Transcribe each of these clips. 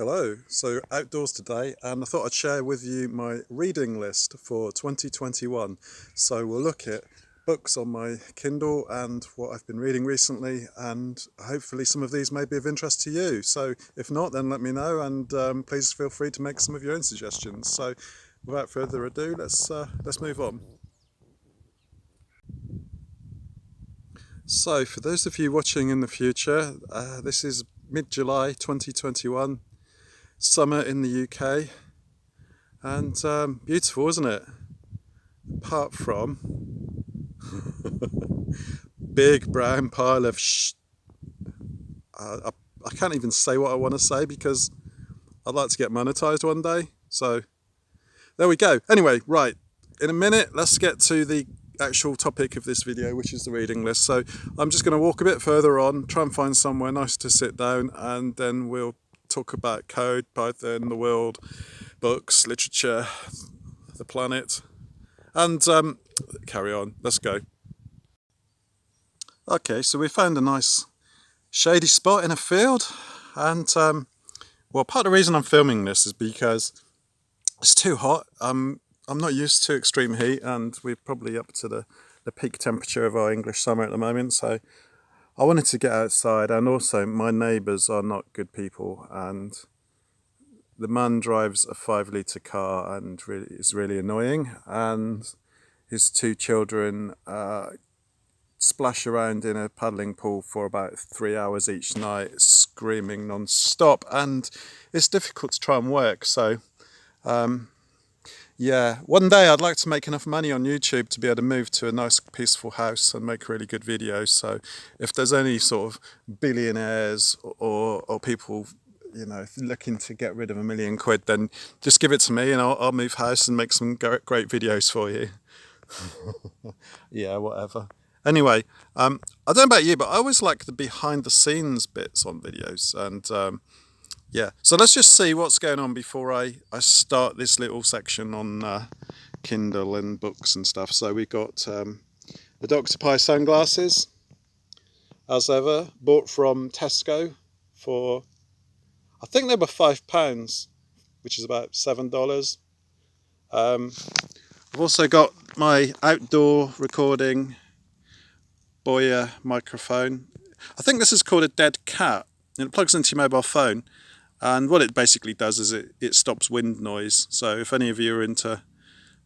Hello, so outdoors today, and I thought I'd share with you my reading list for 2021. So we'll look at books on my Kindle and what I've been reading recently, and hopefully some of these may be of interest to you. So if not, then let me know, and please feel free to make some of your own suggestions. So without further ado, let's move on. So for those of you watching in the future, this is mid-July 2021. Summer in the UK, and beautiful, isn't it? Apart from big brown pile of I can't even say what I want to say because I'd like to get monetized one day. So there we go. Anyway, right, in a minute let's get to the actual topic of this video, which is the reading list. So I'm just going to walk a bit further on, try and find somewhere nice to sit down, and then we'll talk about code, Python, the world, books, literature, the planet, and carry on. Let's go. Okay, so we found a nice shady spot in a field, and well, part of the reason I'm filming this is because it's too hot. I'm not used to extreme heat, and we're probably up to the peak temperature of our English summer at the moment, so I wanted to get outside. And also my neighbours are not good people, and the man drives a 5-litre car and is really annoying, and his two children splash around in a paddling pool for about 3 hours each night, screaming non-stop, and it's difficult to try and work. So yeah, one day I'd like to make enough money on YouTube to be able to move to a nice peaceful house and make really good videos. So if there's any sort of billionaires or people, you know, looking to get rid of £1 million, then just give it to me and I'll move house and make some great videos for you. Yeah, whatever. Anyway, I don't know about you, but I always like the behind the scenes bits on videos, and yeah, so let's just see what's going on before I start this little section on Kindle and books and stuff. So we got the Dr. Pi sunglasses, as ever, bought from Tesco for, I think they were £5, which is about $7. I've also got my outdoor recording Boya microphone. I think this is called a dead cat, and it plugs into your mobile phone. And what it basically does is it stops wind noise. So if any of you are into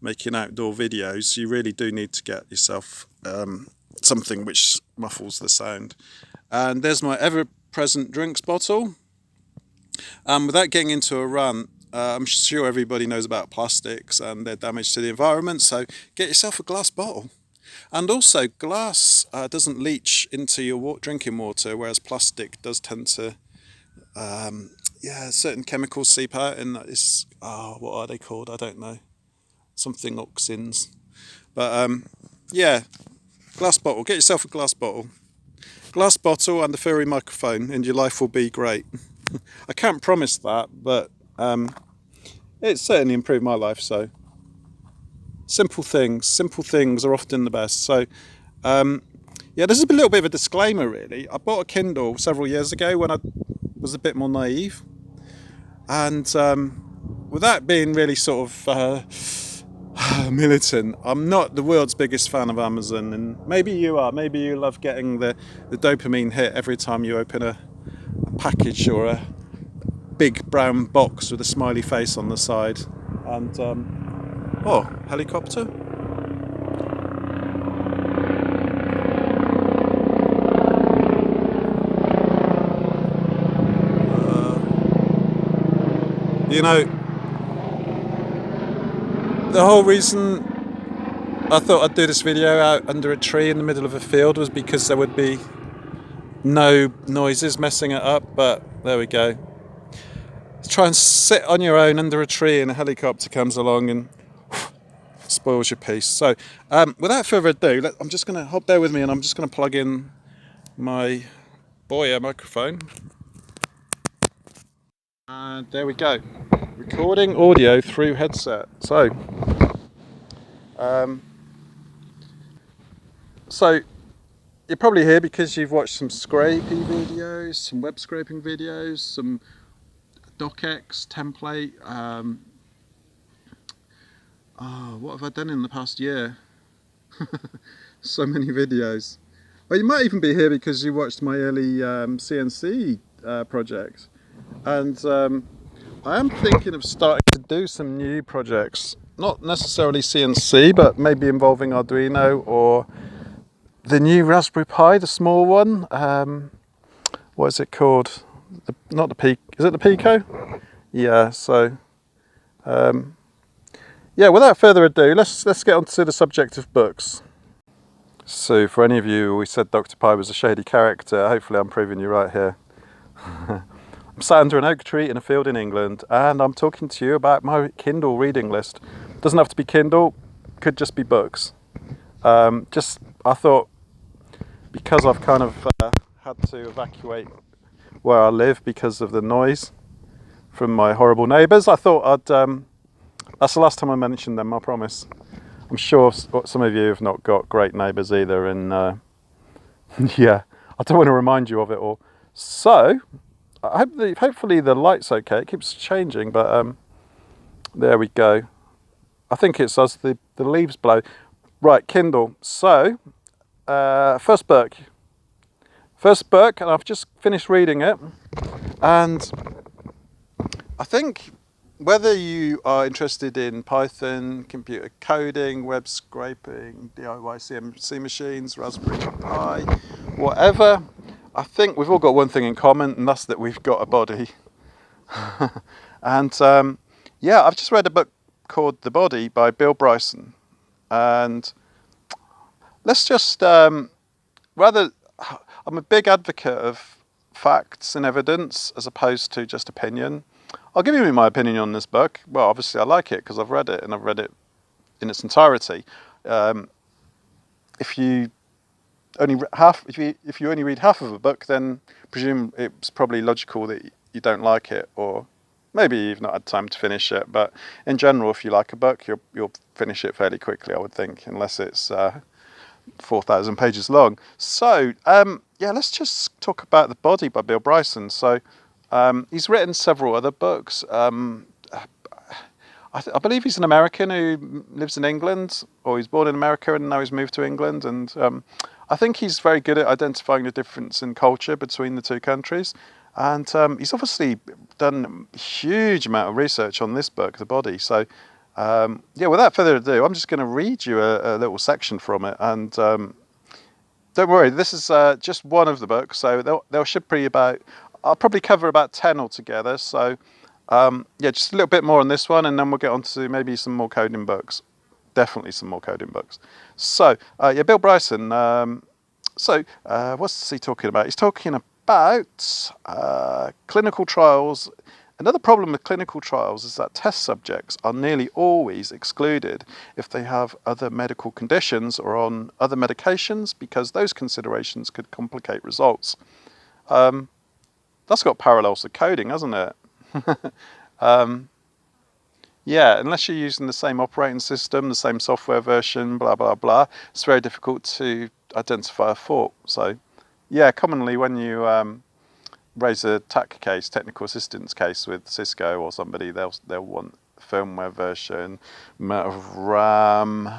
making outdoor videos, you really do need to get yourself something which muffles the sound. And there's my ever-present drinks bottle. Without getting into a rant, I'm sure everybody knows about plastics and their damage to the environment, so get yourself a glass bottle. And also, glass doesn't leach into your drinking water, whereas plastic does tend to certain chemicals seep out, and it's, what are they called? I don't know. Something oxins. But yeah, glass bottle. Get yourself a glass bottle. Glass bottle and a furry microphone, and your life will be great. I can't promise that, but it's certainly improved my life. So simple things are often the best. So yeah, this is a little bit of a disclaimer, really. I bought a Kindle several years ago when I was a bit more naive, and without being really sort of militant, I'm not the world's biggest fan of Amazon, and maybe you are. Maybe you love getting the dopamine hit every time you open a package or a big brown box with a smiley face on the side. And oh, helicopter. You know, the whole reason I thought I'd do this video out under a tree in the middle of a field was because there would be no noises messing it up, but there we go. Try and sit on your own under a tree and a helicopter comes along and spoils your piece. So without further ado, I'm just going to bear with me, and I'm just going to plug in my Boya microphone. And there we go. Recording audio through headset. So you're probably here because you've watched some scrapey videos, some web scraping videos, some docx template. What have I done in the past year? So many videos. Well, you might even be here because you watched my early CNC project, and I am thinking of starting to do some new projects, not necessarily CNC, but maybe involving Arduino or the new Raspberry Pi, the small one. What is it called? Not the Pico. Is it the Pico? Yeah. So, yeah. Without further ado, let's get on to the subject of books. So, for any of you, we said Dr. Pi was a shady character. Hopefully, I'm proving you right here. I'm sat under an oak tree in a field in England, and I'm talking to you about my Kindle reading list. Doesn't have to be Kindle, could just be books. I thought, because I've kind of had to evacuate where I live because of the noise from my horrible neighbours, I thought that's the last time I mentioned them, I promise. I'm sure some of you have not got great neighbours either, and yeah, I don't want to remind you of it all. So, hopefully the light's okay. It keeps changing, but there we go. I think it's as the leaves blow. Right, Kindle. So, first book, and I've just finished reading it, and I think whether you are interested in Python, computer coding, web scraping, DIY CNC machines, Raspberry Pi, whatever, I think we've all got one thing in common, and that's that we've got a body. And yeah, I've just read a book called The Body by Bill Bryson, and let's just rather, I'm a big advocate of facts and evidence as opposed to just opinion. I'll give you my opinion on this book. Well, obviously I like it because I've read it, and I've read it in its entirety. If you only if you only read half of a book, then presume it's probably logical that you don't like it, or maybe you've not had time to finish it. But in general, if you like a book, you'll finish it fairly quickly, I would think, unless it's 4,000 pages long. So yeah, let's just talk about The Body by Bill Bryson. So he's written several other books. I believe he's an American who lives in England, or he's born in America and now he's moved to England. And I think he's very good at identifying the difference in culture between the two countries. And he's obviously done a huge amount of research on this book, The Body. So yeah, without further ado, I'm just going to read you a little section from it. And don't worry, this is just one of the books. So there should be about, I'll probably cover about 10 altogether. So yeah, just a little bit more on this one, and then we'll get on to maybe some more coding books. Definitely some more coding books. So, yeah, Bill Bryson. What's he talking about? He's talking about clinical trials. Another problem with clinical trials is that test subjects are nearly always excluded if they have other medical conditions or on other medications, because those considerations could complicate results. That's got parallels to coding, hasn't it? Yeah, unless you're using the same operating system, the same software version, blah, blah, blah, it's very difficult to identify a fault. So, yeah, commonly when you raise a TAC case, technical assistance case with Cisco or somebody, they'll want firmware version, amount of RAM,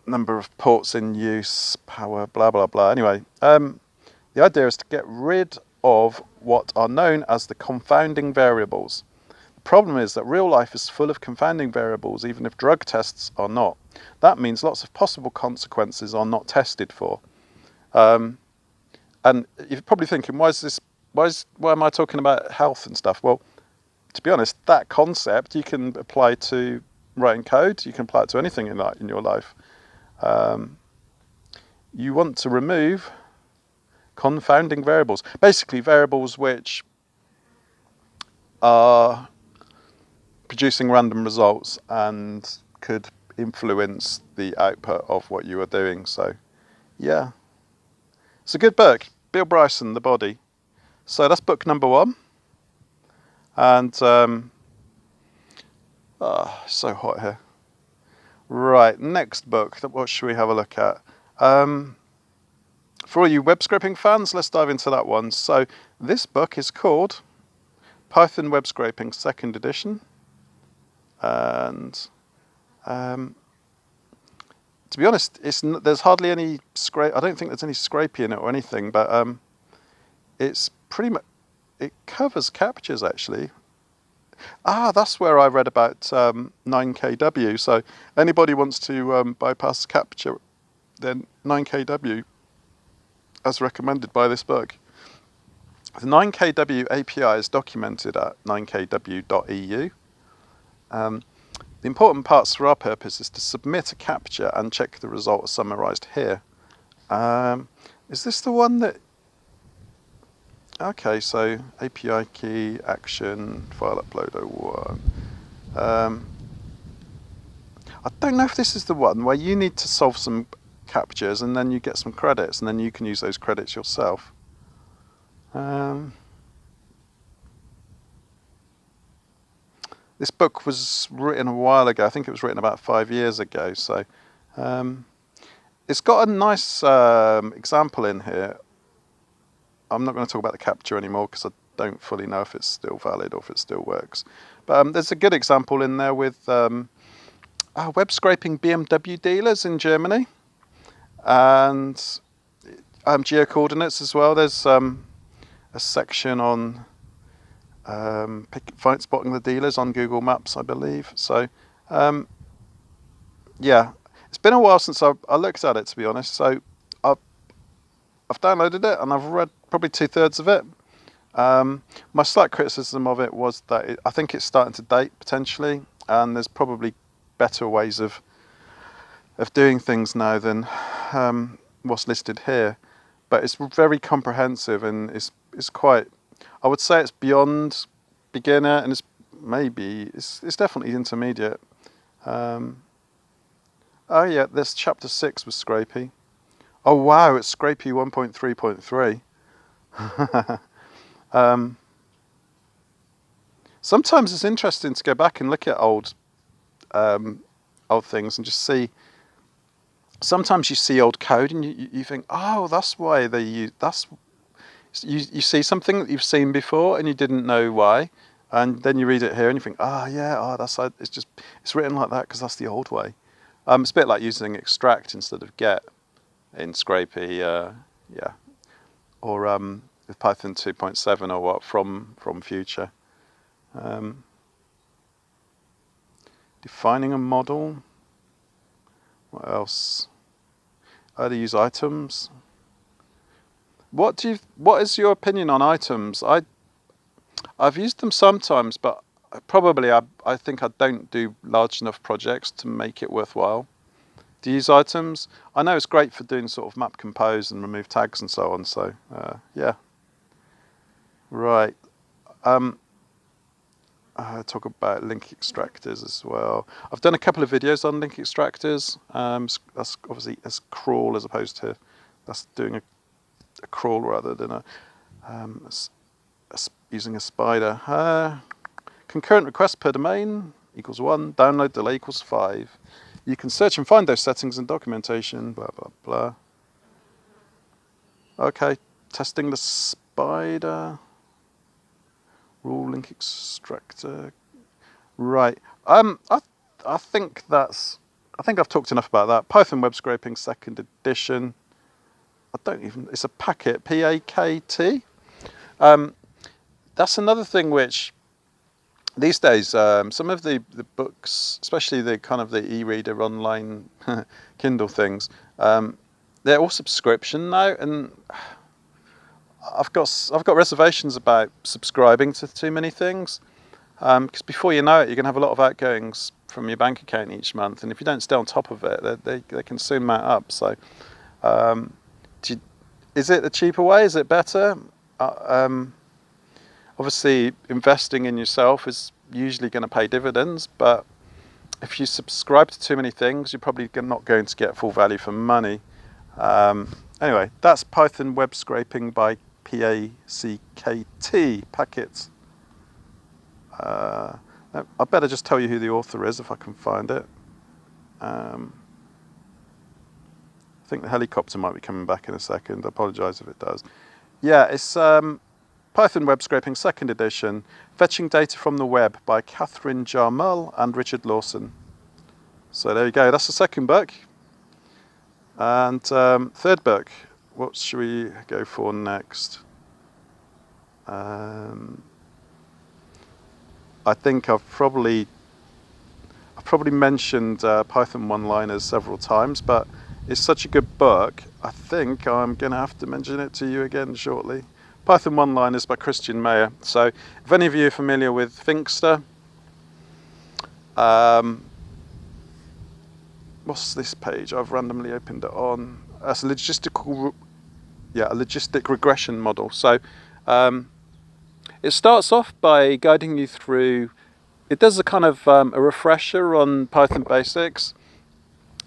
number of ports in use, power, blah, blah, blah. Anyway, the idea is to get rid of what are known as the confounding variables. The problem is that real life is full of confounding variables, even if drug tests are not. That means lots of possible consequences are not tested for. And you're probably thinking, why am I talking about health and stuff? Well, to be honest, that concept you can apply to writing code. You can apply it to anything in your life. You want to remove confounding variables, basically variables which are producing random results and could influence the output of what you are doing. So, yeah, it's a good book. Bill Bryson, The Body. So that's book number one. And so hot here. Right, next book. What should we have a look at? For all you web scraping fans, let's dive into that one. So this book is called Python Web Scraping Second Edition, and to be honest, there's hardly any scrape. I don't think there's any scrapey in it or anything, but it's pretty much, it covers captures actually. That's where I read about 9kW. So anybody wants to bypass capture, then 9kW, as recommended by this book. The 9kW API is documented at 9kw.eu. The important parts for our purpose is to submit a capture and check the result as summarized here. Is this the one that... Okay, so API key, action, file upload 01. I don't know if this is the one where you need to solve some captures and then you get some credits and then you can use those credits yourself. This book was written a while ago. I think it was written about 5 years ago. So it's got a nice example in here. I'm not going to talk about the capture anymore because I don't fully know if it's still valid or if it still works. But there's a good example in there with web scraping BMW dealers in Germany and geocoordinates as well. There's a section on spotting the dealers on Google Maps, I believe. So yeah, it's been a while since I looked at it, to be honest. So I've downloaded it and I've read probably 2/3 of it. My slight criticism of it was that I think it's starting to date potentially, and there's probably better ways of doing things now than what's listed here. But it's very comprehensive and it's quite, I would say it's beyond beginner, and it's definitely intermediate. Oh yeah, this chapter 6 was Scrapey. Oh wow, it's Scrapey 1.3.3. Sometimes it's interesting to go back and look at old things and just see. Sometimes you see old code and you think, oh, that's why they use you see something that you've seen before and you didn't know why, and then you read it here and you think, it's written like that because that's the old way. It's a bit like using extract instead of get in Scrapey, or with Python 2.7 or what from future. Defining a model. What else? How to use items. What is your opinion on items? I've used them sometimes, but probably I think I don't do large enough projects to make it worthwhile. Do you use items? I know it's great for doing sort of map compose and remove tags and so on. So yeah, right. Talk about link extractors as well. I've done a couple of videos on link extractors. That's obviously as crawl as opposed to that's doing a crawl rather than using a spider. Concurrent requests per domain equals 1. Download delay equals 5. You can search and find those settings in documentation. Blah blah blah. Okay, testing the spider. Rule link extractor. Right. I think I've talked enough about that. Python web scraping second edition. It's a packet, P-A-K-T. That's another thing which these days, some of the books, especially the kind of the e-reader online Kindle things, they're all subscription now, and I've got reservations about subscribing to too many things, because before you know it, you're going to have a lot of outgoings from your bank account each month, and if you don't stay on top of it, they can soon mount up. So, is it the cheaper way? Is it better? Obviously, investing in yourself is usually going to pay dividends, but if you subscribe to too many things, you're probably not going to get full value for money. Anyway, that's Python web scraping by P-A-C-K-T, packets. I better just tell you who the author is if I can find it. I think the helicopter might be coming back in a second. I apologise if it does. Yeah, it's Python Web Scraping 2nd edition, Fetching Data from the Web by Catherine Jarmull and Richard Lawson. So there you go, that's the second book. And third book, what should we go for next? I think I've probably mentioned Python one-liners several times, but it's such a good book, I think I'm going to have to mention it to you again shortly. Python one-liners by Christian Mayer. So if any of you are familiar with Thinkster, what's this page? I've randomly opened it on. That's a logistic regression model. So it starts off by guiding you through. It does a kind of a refresher on Python basics,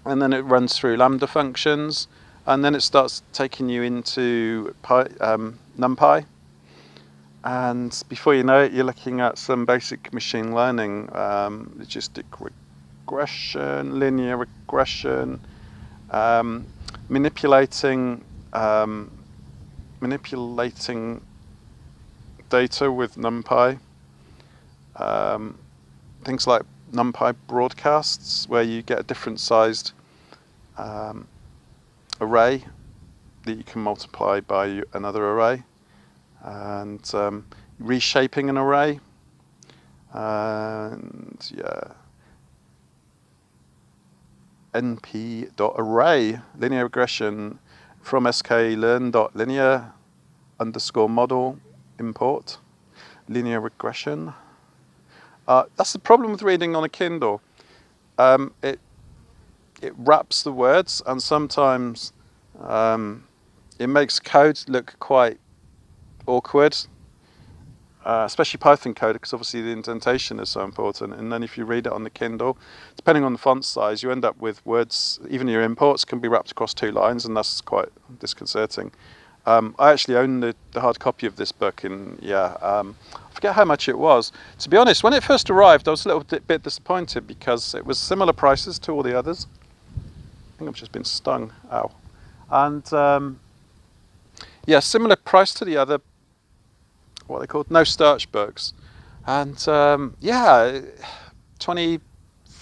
and then it runs through Lambda functions, and then it starts taking you into NumPy. And before you know it, you're looking at some basic machine learning, logistic regression, linear regression, manipulating data with NumPy. Things like NumPy broadcasts, where you get a different sized array that you can multiply by another array, and reshaping an array, and np.array, linear regression from sklearn.linear _model import, linear regression. That's the problem with reading on a Kindle. It wraps the words, and sometimes it makes code look quite awkward, especially Python code, because obviously the indentation is so important. And then if you read it on the Kindle, depending on the font size, you end up with words, even your imports can be wrapped across 2 lines, and that's quite disconcerting. I actually own the hard copy of this book, and I forget how much it was. To be honest, when it first arrived, I was a little bit disappointed because it was similar prices to all the others. I think I've just been stung. Ow. And similar price to the other, what are they called? No Starch books. And £25,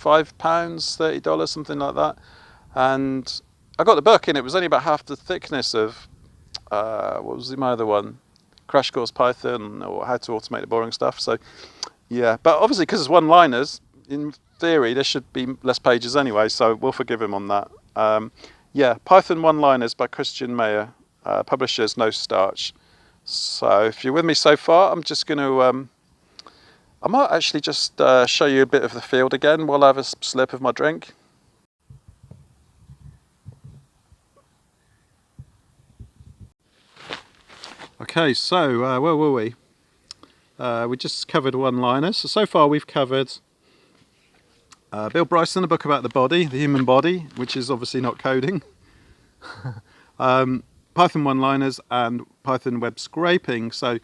$30, something like that. And I got the book, and it was only about half the thickness of what was my other one? Crash Course Python, or How to Automate the Boring Stuff. So, yeah, but obviously because it's one-liners, in theory there should be less pages anyway, so we'll forgive him on that. Python one-liners by Christian Mayer, publishers No Starch. So if you're with me so far, I'm just going to, I might actually just show you a bit of the field again while I have a slip of my drink. Okay, so where were we? We just covered one-liners. So far we've covered Bill Bryson, a book about the body, the human body, which is obviously not coding. Python one-liners and Python web scraping. So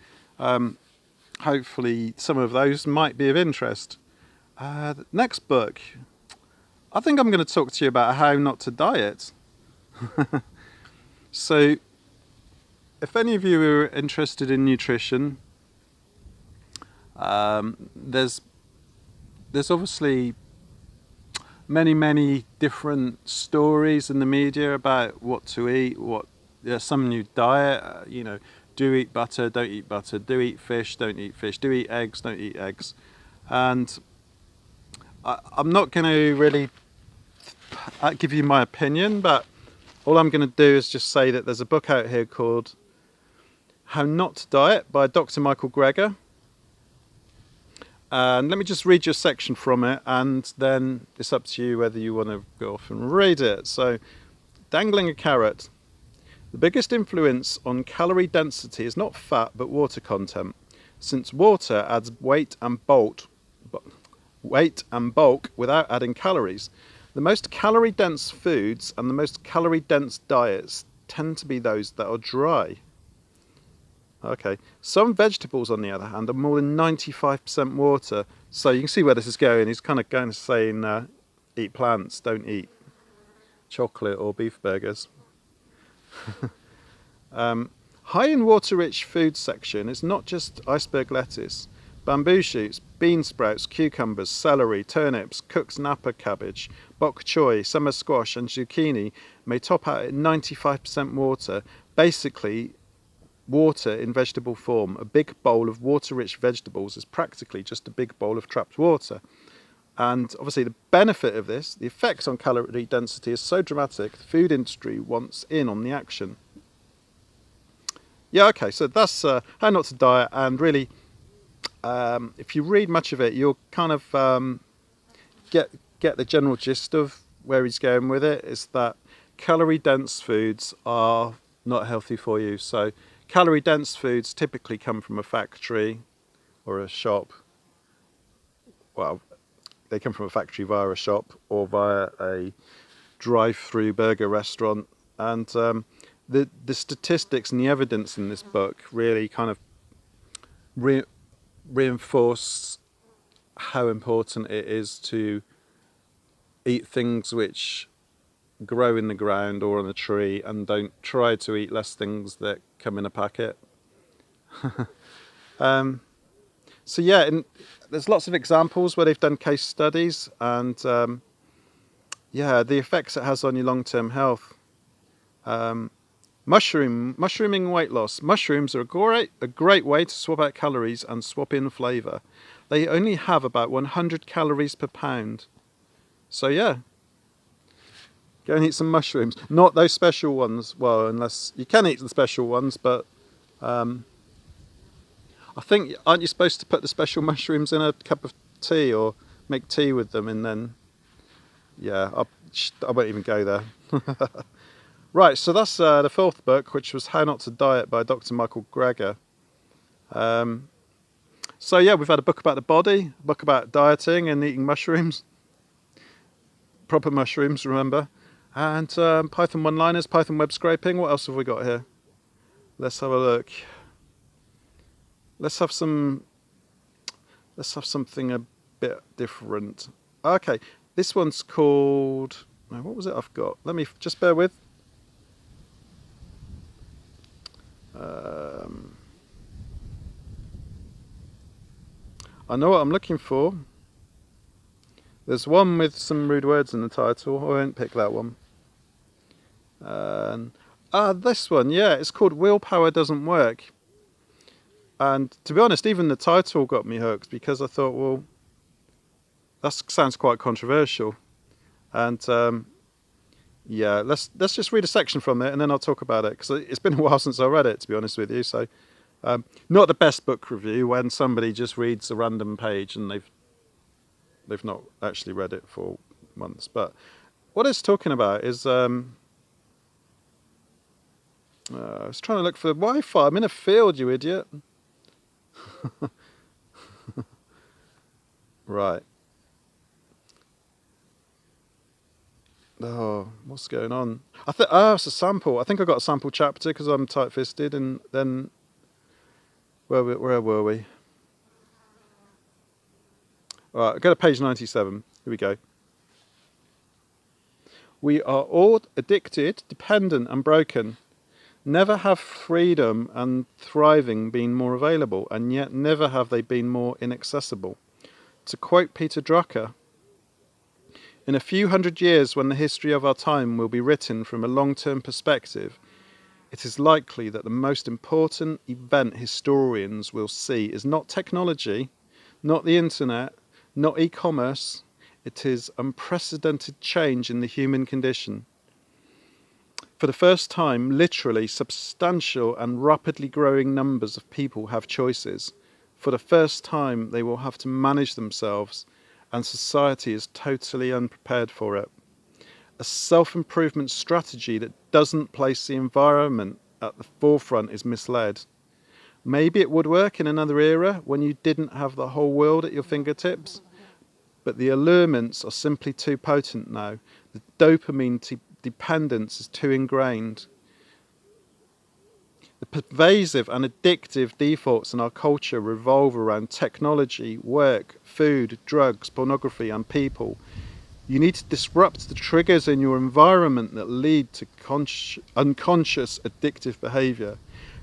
hopefully some of those might be of interest. The next book, I think I'm going to talk to you about how not to diet. So if any of you are interested in nutrition, there's obviously many different stories in the media about what to eat, some new diet, do eat butter, don't eat butter, do eat fish, don't eat fish, do eat eggs, don't eat eggs. And I'm not going to really give you my opinion, but all I'm going to do is just say that there's a book out here called How Not to Diet by Dr. Michael Greger. And let me just read you a section from it, and then it's up to you whether you want to go off and read it. So, dangling a carrot. The biggest influence on calorie density is not fat but water content, since water adds weight and bulk without adding calories. The most calorie dense foods and the most calorie dense diets tend to be those that are dry. Okay, some vegetables, on the other hand, are more than 95% water. So you can see where this is going. He's kind of going to saying, eat plants, don't eat chocolate or beef burgers. High in water-rich food section is not just iceberg lettuce. Bamboo shoots, bean sprouts, cucumbers, celery, turnips, cook's napa cabbage, bok choy, summer squash and zucchini may top out at 95% water. Basically, water in vegetable form. A big bowl of water-rich vegetables is practically just a big bowl of trapped water. And obviously the benefit of this, the effects on calorie density is so dramatic, the food industry wants in on the action. Yeah, okay, so that's How Not to Diet, and really, if you read much of it, you'll kind of get the general gist of where he's going with it. Is that calorie-dense foods are not healthy for you. So calorie-dense foods typically come from a factory or a shop. Well, they come from a factory via a shop or via a drive-through burger restaurant. And the statistics and the evidence in this book really kind of reinforce how important it is to eat things which grow in the ground or on a tree, and don't try to eat less things that come in a packet. So yeah, there's lots of examples where they've done case studies, and yeah, the effects it has on your long-term health. Mushrooming weight loss. Mushrooms are a great way to swap out calories and swap in flavour. They only have about 100 calories per pound. So yeah, go and eat some mushrooms. Not those special ones. Well, unless you can eat the special ones, but I think, aren't you supposed to put the special mushrooms in a cup of tea or make tea with them, and then, yeah, I won't even go there. Right, so that's the fourth book, which was How Not to Diet by Dr. Michael Greger. So yeah, we've had a book about the body, a book about dieting and eating mushrooms. Proper mushrooms, remember. And Python one-liners, Python web scraping. What else have we got here? Let's have a look. Let's have something a bit different. Okay, this one's called... Now, what was it I've got? Let me just bear with. I know what I'm looking for. There's one with some rude words in the title. I won't pick that one. This one, yeah, it's called Willpower Doesn't Work. And to be honest, even the title got me hooked, because I thought, well, that sounds quite controversial. And yeah, let's just read a section from it, and then I'll talk about it, because it's been a while since I read it, to be honest with you. So not the best book review when somebody just reads a random page and they've not actually read it for months. But what it's talking about is I was trying to look for the Wi-Fi. I'm in a field, you idiot. Right. Oh, what's going on? It's a sample. I think I got a sample chapter because I'm tight-fisted. And then where were we? All right, go to page 97. Here we go. We are all addicted, dependent, and broken. Never have freedom and thriving been more available, and yet never have they been more inaccessible. To quote Peter Drucker, in a few hundred years, when the history of our time will be written from a long-term perspective, it is likely that the most important event historians will see is not technology, not the internet, not e-commerce. It is unprecedented change in the human condition. For the first time, literally, substantial and rapidly growing numbers of people have choices. For the first time, they will have to manage themselves, and society is totally unprepared for it. A self-improvement strategy that doesn't place the environment at the forefront is misled. Maybe it would work in another era when you didn't have the whole world at your fingertips, but the allurements are simply too potent now. The dopamine dependence is too ingrained. The pervasive and addictive defaults in our culture revolve around technology, work, food, drugs, pornography, and people. You need to disrupt the triggers in your environment that lead to unconscious addictive behaviour.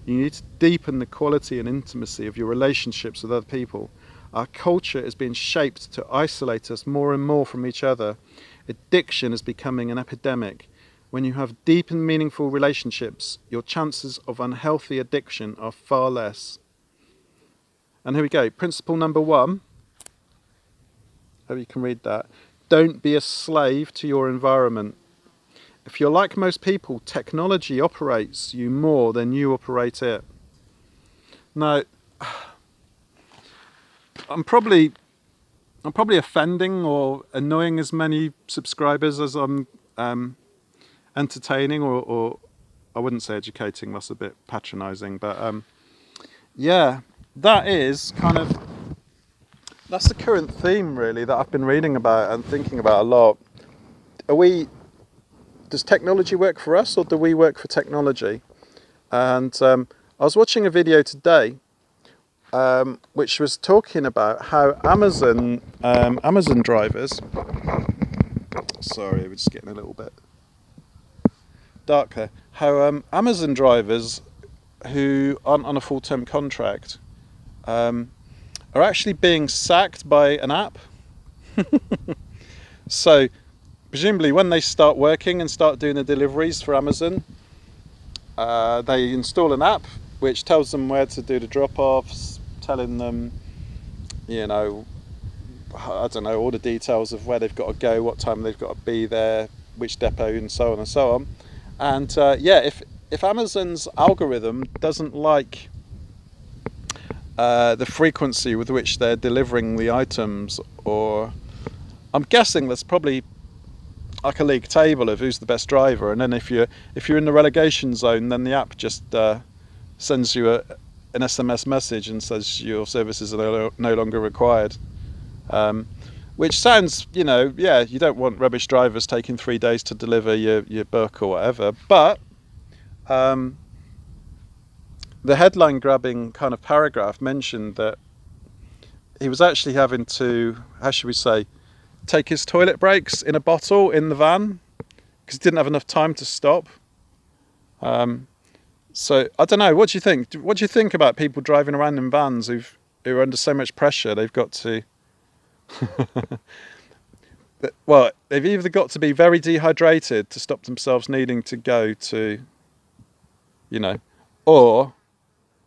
You need to deepen the quality and intimacy of your relationships with other people. Our culture is being shaped to isolate us more and more from each other. Addiction is becoming an epidemic. When you have deep and meaningful relationships, your chances of unhealthy addiction are far less. And here we go. Principle number 1. Hope you can read that. Don't be a slave to your environment. If you're like most people, technology operates you more than you operate it. Now, I'm probably offending or annoying as many subscribers as I'm entertaining, or I wouldn't say educating, that's a bit patronising, but yeah, that's the current theme really that I've been reading about and thinking about a lot. Does technology work for us, or do we work for technology? And I was watching a video today which was talking about how Amazon drivers, sorry, we're just getting a little bit darker, how Amazon drivers who aren't on a full-term contract are actually being sacked by an app. So presumably when they start working and start doing the deliveries for Amazon, they install an app which tells them where to do the drop-offs, telling them, I don't know, all the details of where they've got to go, what time they've got to be there, which depot, and so on and so on. And if Amazon's algorithm doesn't like the frequency with which they're delivering the items, or I'm guessing there's probably like a league table of who's the best driver, and then if you're in the relegation zone, then the app just sends you an SMS message and says your services are no longer required. Which sounds, you don't want rubbish drivers taking 3 days to deliver your book or whatever, but the headline grabbing kind of paragraph mentioned that he was actually having to, how should we say, take his toilet breaks in a bottle in the van because he didn't have enough time to stop. So I don't know. What do you think? What do you think about people driving around in vans who are under so much pressure? They've got to, well, they've either got to be very dehydrated to stop themselves needing to go to, or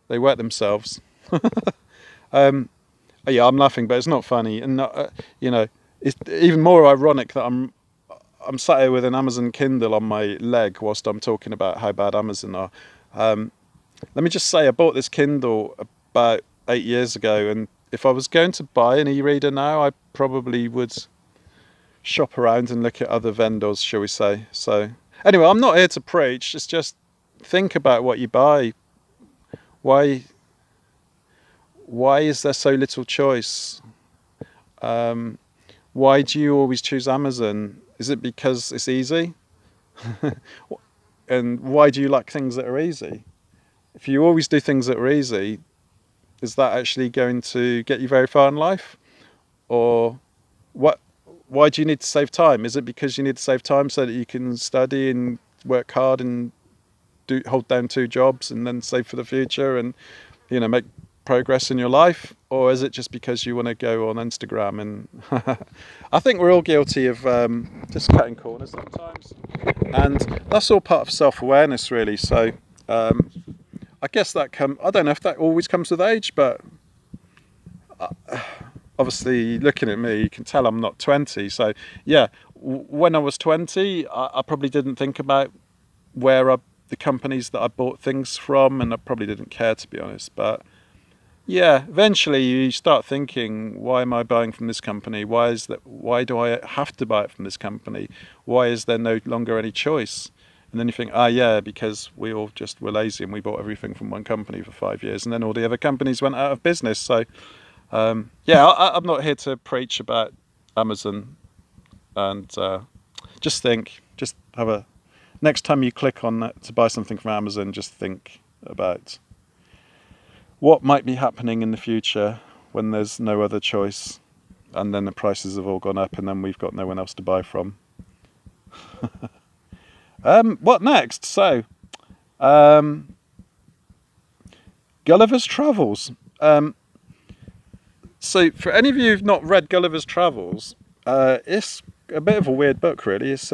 they wet themselves. Yeah, I'm laughing, but it's not funny, and it's even more ironic that I'm sat here with an Amazon Kindle on my leg whilst I'm talking about how bad Amazon are. Let me just say, I bought this Kindle about 8 years ago, and if I was going to buy an e-reader now, I probably would shop around and look at other vendors, shall we say. So anyway, I'm not here to preach. It's just think about what you buy. Why is there so little choice? Why do you always choose Amazon? Is it because it's easy? And why do you like things that are easy? If you always do things that are easy, is that actually going to get you very far in life? Or why do you need to save time? Is it because you need to save time so that you can study and work hard and hold down 2 jobs and then save for the future and make progress in your life? Or is it just because you want to go on Instagram? And I think we're all guilty of just cutting corners sometimes, and that's all part of self-awareness really. So I guess I don't know if that always comes with age, but obviously looking at me, you can tell I'm not 20. So yeah, when I was 20, I probably didn't think about the companies that I bought things from, and I probably didn't care, to be honest. But yeah, eventually you start thinking, why am I buying from this company? Why do I have to buy it from this company? Why is there no longer any choice? And then you think, because we all just were lazy and we bought everything from one company for 5 years, and then all the other companies went out of business. So I'm not here to preach about Amazon, and just next time you click on that to buy something from Amazon, just think about what might be happening in the future when there's no other choice. and then the prices have all gone up, and then we've got no one else to buy from. What next? So, Gulliver's Travels. So, for any of you who've not read Gulliver's Travels, it's a bit of a weird book, really. It's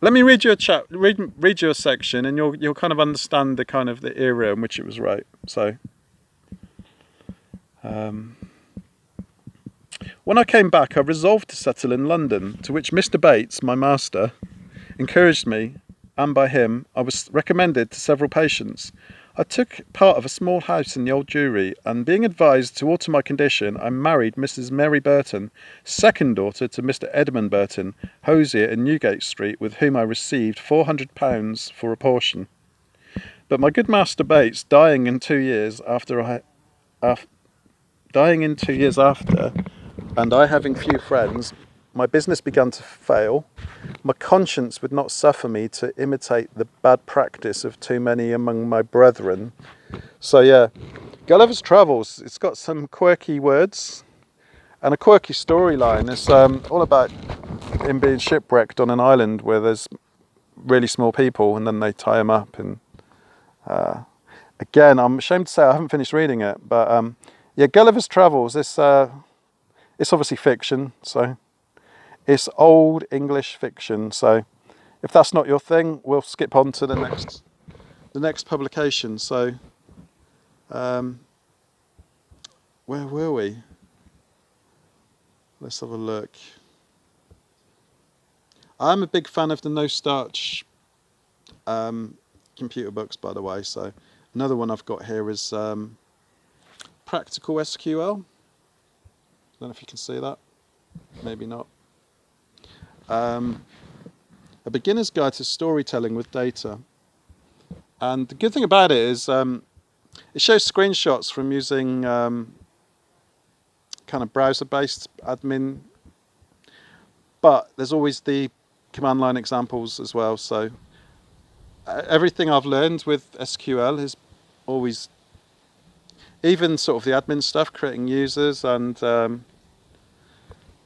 let me read you read you a section, and you'll kind of understand the era in which it was wrote. So, when I came back, I resolved to settle in London, to which Mr. Bates, my master, encouraged me, and by him I was recommended to several patients. I took part of a small house in the Old Jewry, and being advised to alter my condition, I married Mrs. Mary Burton, second daughter to Mr. Edmund Burton, hosier in Newgate Street, with whom I received £400 for a portion. But my good Master Bates, dying in 2 years after, and I having few friends, my business began to fail. My conscience would not suffer me to imitate the bad practice of too many among my brethren. So yeah, Gulliver's Travels, it's got some quirky words and a quirky storyline. It's all about him being shipwrecked on an island where there's really small people, and then they tie him up. And again, I'm ashamed to say I haven't finished reading it, but yeah, Gulliver's Travels, it's obviously fiction, so it's old English fiction. So if that's not your thing, we'll skip on to the next publication. So where were we? Let's have a look. I'm a big fan of the no starch computer books, by the way. So another one I've got here is Practical SQL. I don't know if you can see that. Maybe not. A beginner's guide to storytelling with data. And the good thing about it is it shows screenshots from using kind of browser-based admin, but there's always the command line examples as well. So everything I've learned with SQL is always, even sort of the admin stuff, creating users and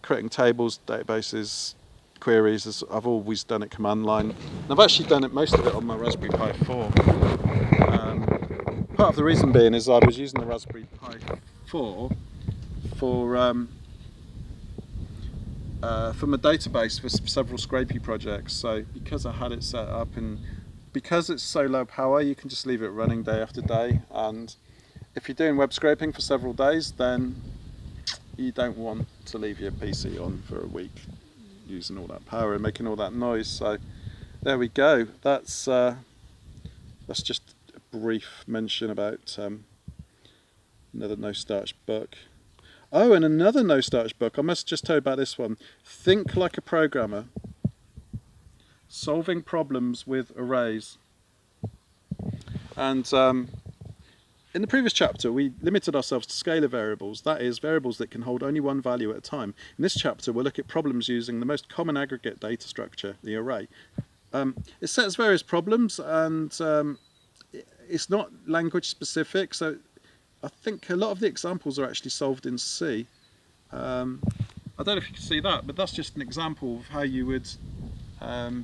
creating tables, databases, queries, I've always done it command line. And I've actually done most of it on my Raspberry Pi 4. Part of the reason being is I was using the Raspberry Pi 4 for my database for several Scrapey projects. So because I had it set up, and because it's so low power, you can just leave it running day after day. And if you're doing web scraping for several days, then you don't want to leave your PC on for a week using all that power and making all that noise. So there we go. That's just a brief mention about another no starch book. Oh, and another no starch book. I must just tell you about this one. Think Like a Programmer. Solving Problems with Arrays. And in the previous chapter, we limited ourselves to scalar variables, that is, variables that can hold only one value at a time. In this chapter, we'll look at problems using the most common aggregate data structure, the array. It sets various problems, and it's not language specific, so I think a lot of the examples are actually solved in C. I don't know if you can see that, but that's just an example of how you would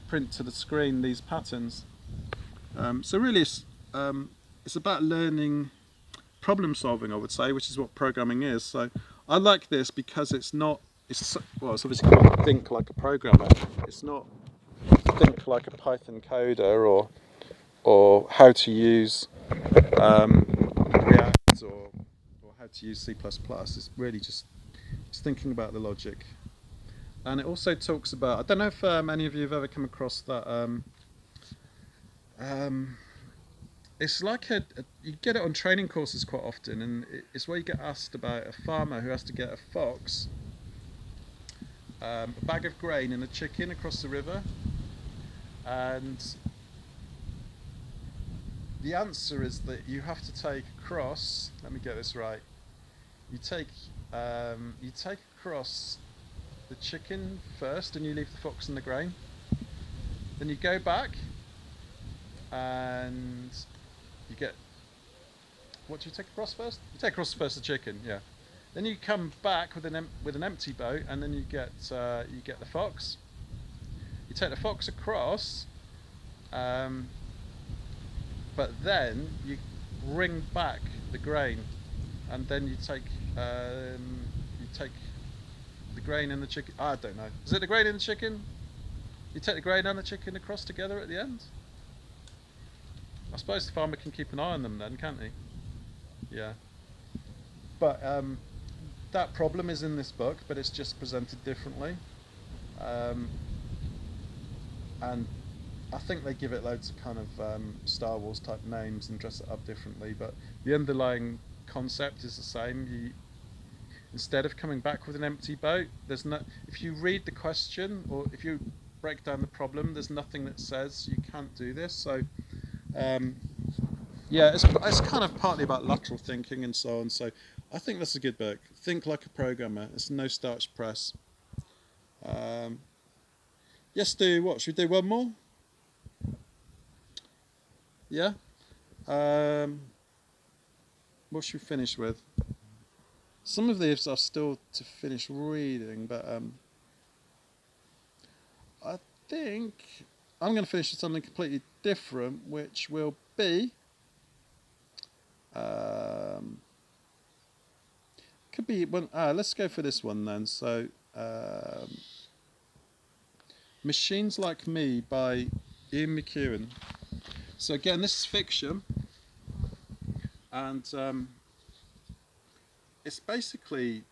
print to the screen these patterns. So really it's about learning problem solving, I would say, which is what programming is. So I like this because it's obviously called Think Like a Programmer. It's not think like a Python coder or how to use React or how to use C++. It's really just thinking about the logic. And it also talks about, I don't know if any of you have ever come across that it's like you get it on training courses quite often, and it's where you get asked about a farmer who has to get a fox, a bag of grain and a chicken across the river, and the answer is that you have to take across, let me get this right, you take across the chicken first and you leave the fox and the grain, then you go back and you get what do you take across first? You take across first the chicken, yeah. Then you come back with an empty boat, and then you get the fox. You take the fox across, um, but then you bring back the grain, and then you take the grain and the chicken. I don't know. Is it the grain and the chicken? You take the grain and the chicken across together at the end. I suppose the farmer can keep an eye on them then, can't he? Yeah. But that problem is in this book, but it's just presented differently. Um, and I think they give it loads of kind of Star Wars type names and dress it up differently, but the underlying concept is the same. Instead of coming back with an empty boat, there's no. If you read the question or if you break down the problem, there's nothing that says you can't do this. So um, yeah, it's kind of partly about lateral thinking and so on. So I think that's a good book. Think Like a Programmer. It's no Starch Press. Um, yes, do what? Should we do one more? Yeah. What should we finish with? Some of these are still to finish reading, but I think I'm going to finish with something completely different, which will be could be one. Let's go for this one then. So, Machines Like Me by Ian McEwan. So again, this is fiction, and it's basically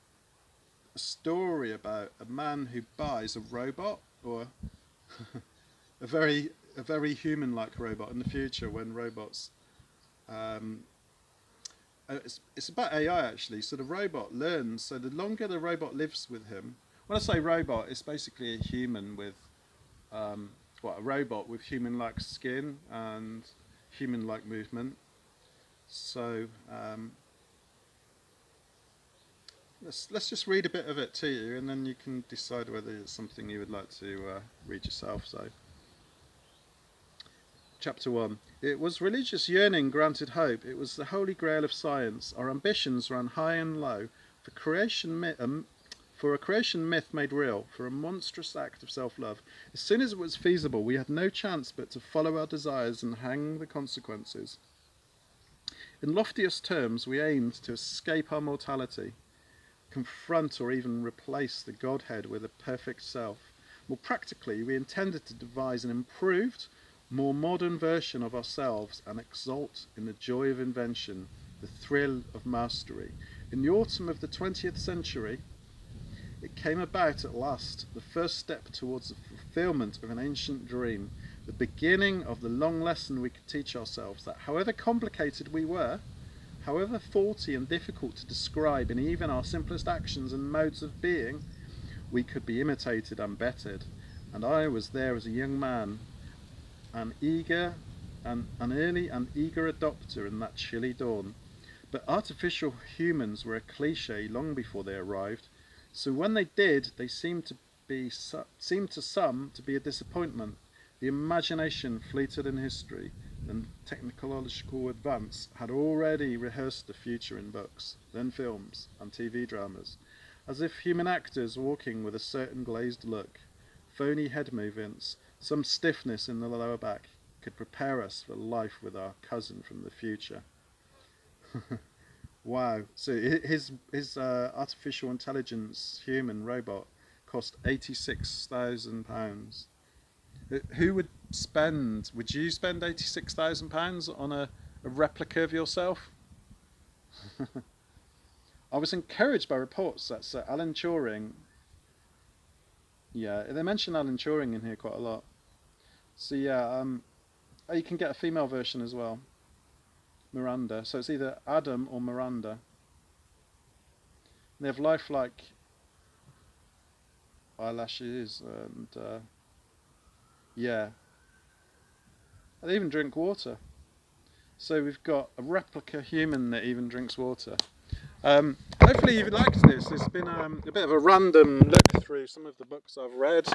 a story about a man who buys a robot, or a very human-like robot in the future when robots. It's about AI actually. So the robot learns. So the longer the robot lives with him, when I say robot, it's basically a human with a robot with human-like skin and human-like movement. So let's just read a bit of it to you, and then you can decide whether it's something you would like to read yourself. So, Chapter 1. It was religious yearning granted hope. It was the holy grail of science. Our ambitions ran high and low. For a creation myth made real, for a monstrous act of self-love. As soon as it was feasible, we had no chance but to follow our desires and hang the consequences. In loftiest terms, we aimed to escape our mortality, confront or even replace the Godhead with a perfect self. More practically, we intended to devise an improved, more modern version of ourselves and exult in the joy of invention, the thrill of mastery. In the autumn of the 20th century, it came about at last, the first step towards the fulfillment of an ancient dream, the beginning of the long lesson we could teach ourselves that however complicated we were, however faulty and difficult to describe in even our simplest actions and modes of being, we could be imitated and bettered. And I was there as a young man, an early and eager adopter in that chilly dawn. But artificial humans were a cliche long before they arrived, so when they did, they seemed to some to be a disappointment. The imagination fleeted in history, and technological advance had already rehearsed the future in books, then films and TV dramas, as if human actors walking with a certain glazed look, phony head movements, some stiffness in the lower back, could prepare us for life with our cousin from the future. Wow! So his artificial intelligence human robot cost £86,000. Who would spend? Would you spend £86,000 on a replica of yourself? I was encouraged by reports that Sir Alan Turing. Yeah, they mention Alan Turing in here quite a lot. So yeah, you can get a female version as well. Miranda. So it's either Adam or Miranda. They have lifelike eyelashes and yeah. They even drink water. So we've got a replica human that even drinks water. Hopefully you've liked this. It's been a bit of a random look through some of the books I've read.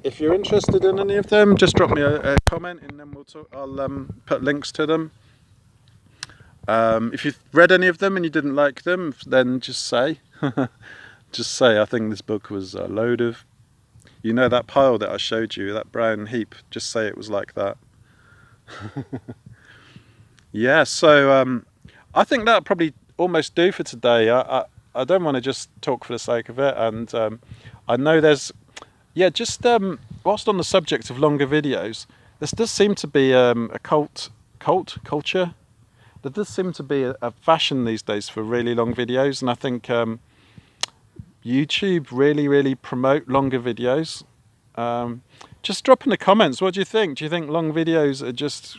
If you're interested in any of them, just drop me a comment and then we'll talk. I'll put links to them. If you've read any of them and you didn't like them, then just say. Just say, I think this book was a load of... You know that pile that I showed you, that brown heap? Just say it was like that. Yeah, so I think that'll probably almost do for today. I don't want to just talk for the sake of it. And I know there's... Yeah, just whilst on the subject of longer videos, there does seem to be a culture. There does seem to be a fashion these days for really long videos, and I think YouTube really promote longer videos. Just drop in the comments, what do you think? Do you think long videos are just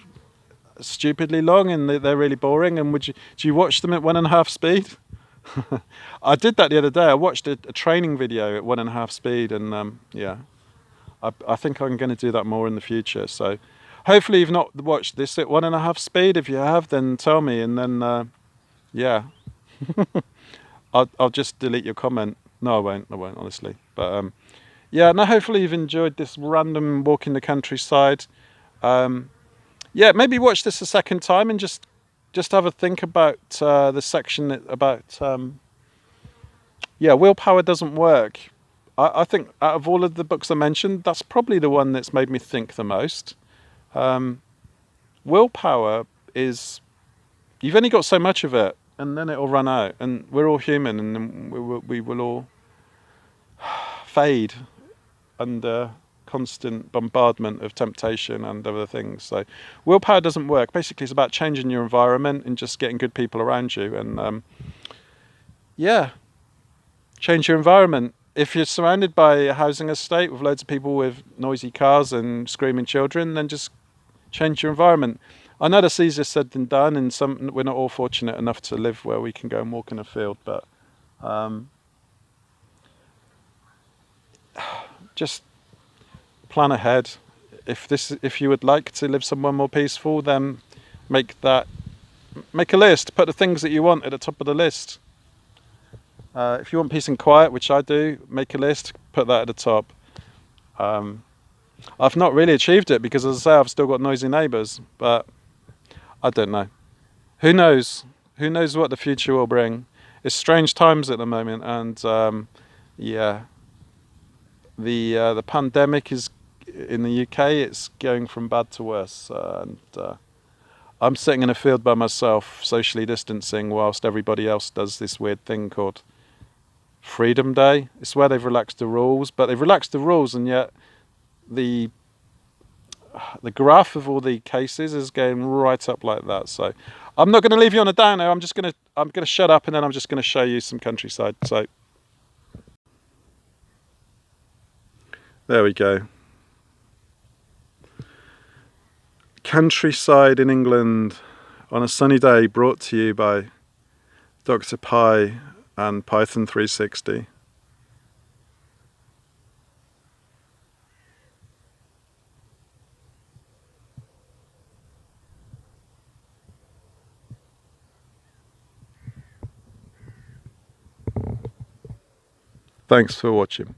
stupidly long and they're really boring? And do you watch them at 1.5 speed? I did that the other day. I watched a training video at 1.5 speed, and yeah, I think I'm going to do that more in the future. So hopefully you've not watched this at 1.5 speed. If you have, then tell me, and then yeah, I'll just delete your comment. No, I won't honestly. But yeah, no, hopefully you've enjoyed this random walk in the countryside. Yeah, maybe watch this a second time and just have a think about the section about yeah, willpower doesn't work. I think out of all of the books I mentioned, that's probably the one that's made me think the most. Willpower is, you've only got so much of it, and then it'll run out, and we're all human, and then we will all fade under constant bombardment of temptation and other things. So willpower doesn't work. Basically, it's about changing your environment and just getting good people around you, and yeah, change your environment. If you're surrounded by a housing estate with loads of people with noisy cars and screaming children, then just change your environment. I know that's easier said than done, and we're not all fortunate enough to live where we can go and walk in a field, but just plan ahead. If you would like to live somewhere more peaceful, then make a list. Put the things that you want at the top of the list. If you want peace and quiet, which I do, make a list, put that at the top. I've not really achieved it because, as I say, I've still got noisy neighbours, but I don't know. Who knows? Who knows what the future will bring? It's strange times at the moment, and yeah, the pandemic is in the UK. It's going from bad to worse, and I'm sitting in a field by myself, socially distancing, whilst everybody else does this weird thing called Freedom Day. It's where they've relaxed the rules, but they've relaxed the rules, and yet the graph of all the cases is going right up like that. So I'm not going to leave you on a downer. I'm going to shut up, and then I'm just going to show you some countryside. So there we go. Countryside in England on a sunny day, brought to you by Dr. Pi and Python 360. Thanks for watching.